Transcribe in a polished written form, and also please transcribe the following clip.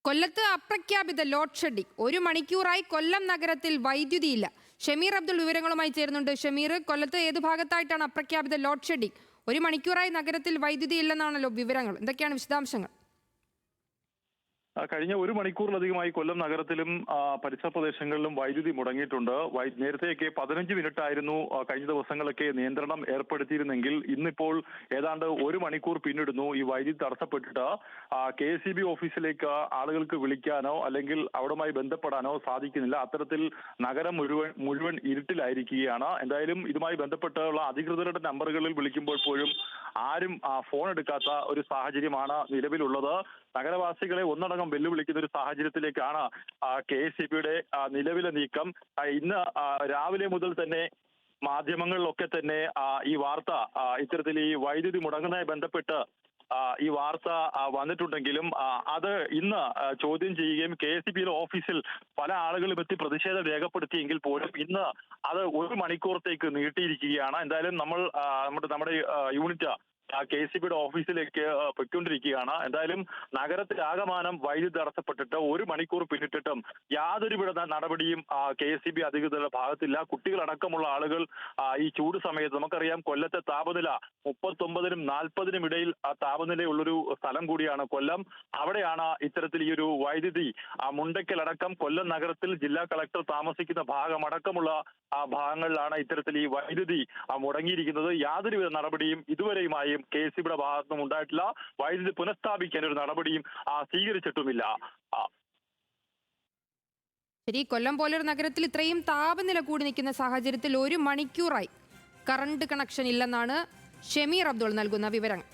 കൊല്ലത്ത് അപ്രഖ്യാപിത load shedding. 1 മണിക്കൂറായി കൊല്ലം നഗരത്തിൽ വൈദ്യുതിയില്ല. ഷമീർ അബ്ദുൾ വിവരങ്ങളുമായി ചേരുന്നുണ്ട്. ഷമീർ, കൊല്ലത്ത് ഏത് ഭാഗത്തായിട്ടാണ് അപ്രഖ്യാപിത ലോഡ് ഷെഡിംഗ്? 1 മണിക്കൂറായി നഗരത്തിൽ വൈദ്യുതി ഇല്ലെന്നാണല്ലോ വിവരങ്ങൾ. എന്തൊക്കെയാണ് വിശദാംശങ്ങൾ? കഴിഞ്ഞ 1 മണിക്കൂറിലധികമായി കൊല്ലം നഗരത്തിലും പരിസര പ്രദേശങ്ങളിലും വൈദ്യുതി മുടങ്ങിയിട്ടുണ്ട്. നേരത്തെയൊക്കെ 15 മിനിറ്റ് ആയിരുന്നു കഴിഞ്ഞ ദിവസങ്ങളൊക്കെ നിയന്ത്രണം ഏർപ്പെടുത്തിയിരുന്നെങ്കിൽ ഇന്നിപ്പോൾ ഏതാണ്ട് 1 മണിക്കൂർ പിന്നിടുന്നു ഈ വൈദ്യുതി തടസ്സപ്പെട്ടിട്ട്. KSEB ഓഫീസിലേക്ക് ആളുകൾക്ക് വിളിക്കാനോ അല്ലെങ്കിൽ അവിടുമായി ബന്ധപ്പെടാനോ സാധിക്കുന്നില്ല. അത്തരത്തിൽ നഗരം മുഴുവൻ ഇരുട്ടിലായിരിക്കുകയാണ്. എന്തായാലും ഇതുമായി ബന്ധപ്പെട്ടുള്ള അധികൃതരുടെ നമ്പറുകളിൽ വിളിക്കുമ്പോൾ പോലും ആരും ഫോൺ എടുക്കാത്ത ഒരു സാഹചര്യമാണ് നിലവിലുള്ളത്. നഗരവാസികളെ ഒന്നടങ്കം വെല്ലുവിളിക്കുന്ന ഒരു സാഹചര്യത്തിലേക്കാണ് KSEBയുടെ നിലവിലെ നീക്കം. ഇന്ന് രാവിലെ മുതൽ തന്നെ മാധ്യമങ്ങളിലൊക്കെ തന്നെ ഈ വാർത്ത ഇത്തരത്തിൽ ഈ വൈദ്യുതി മുടങ്ങുന്നതുമായി ബന്ധപ്പെട്ട് ഈ വാർത്ത വന്നിട്ടുണ്ടെങ്കിലും അത് ഇന്ന് ചോദ്യം ചെയ്യുകയും KSEBയുടെ ഓഫീസിൽ പല ആളുകളും എത്തി പ്രതിഷേധം രേഖപ്പെടുത്തിയെങ്കിൽ പോലും ഇന്ന് അത് 1 മണിക്കൂറത്തേക്ക് നീട്ടിയിരിക്കുകയാണ്. എന്തായാലും നമ്മുടെ യൂണിറ്റ് KSEBയുടെ ഓഫീസിലേക്ക് പൊയ്ക്കൊണ്ടിരിക്കുകയാണ്. എന്തായാലും നഗരത്തിലാകമാനം വൈദ്യുതി തടസ്സപ്പെട്ടിട്ട് 1 മണിക്കൂർ പിന്നിട്ടിട്ടും യാതൊരുവിധ നടപടിയും KSEB അധികൃതരുടെ ഭാഗത്തില്ല. കുട്ടികളടക്കമുള്ള ആളുകൾ ഈ ചൂട് സമയത്ത്, നമുക്കറിയാം കൊല്ലത്തെ താപനില 39നും 40നും ഇടയിൽ താപനിലയുള്ളൊരു സ്ഥലം കൂടിയാണ് കൊല്ലം. അവിടെയാണ് ഇത്തരത്തിൽ ഈ ഒരു വൈദ്യുതി മുണ്ടയ്ക്കലടക്കം കൊല്ലം നഗരത്തിൽ ജില്ലാ കളക്ടർ താമസിക്കുന്ന ഭാഗമടക്കമുള്ള ഭാഗങ്ങളിലാണ് ഇത്തരത്തിൽ ഈ വൈദ്യുതി മുടങ്ങിയിരിക്കുന്നത്. യാതൊരുവിധ നടപടിയും ഇതുവരെയുമായി KSEBയുടെ ഭാഗത്തുനിന്നും ഉണ്ടായിട്ടില്ല. വൈദ്യുതി പുനഃസ്ഥാപിക്കാൻ ഒരു നടപടിയും സ്വീകരിച്ചിട്ടുമില്ല. ശരി, കൊല്ലം പോലൊരു നഗരത്തിൽ ഇത്രയും താപനില കൂടി നിൽക്കുന്ന സാഹചര്യത്തിൽ 1 മണിക്കൂറായി കറണ്ട് കണക്ഷൻ ഇല്ലെന്നാണ് ഷമീർ അബ്ദുൾ നൽകുന്ന വിവരങ്ങൾ.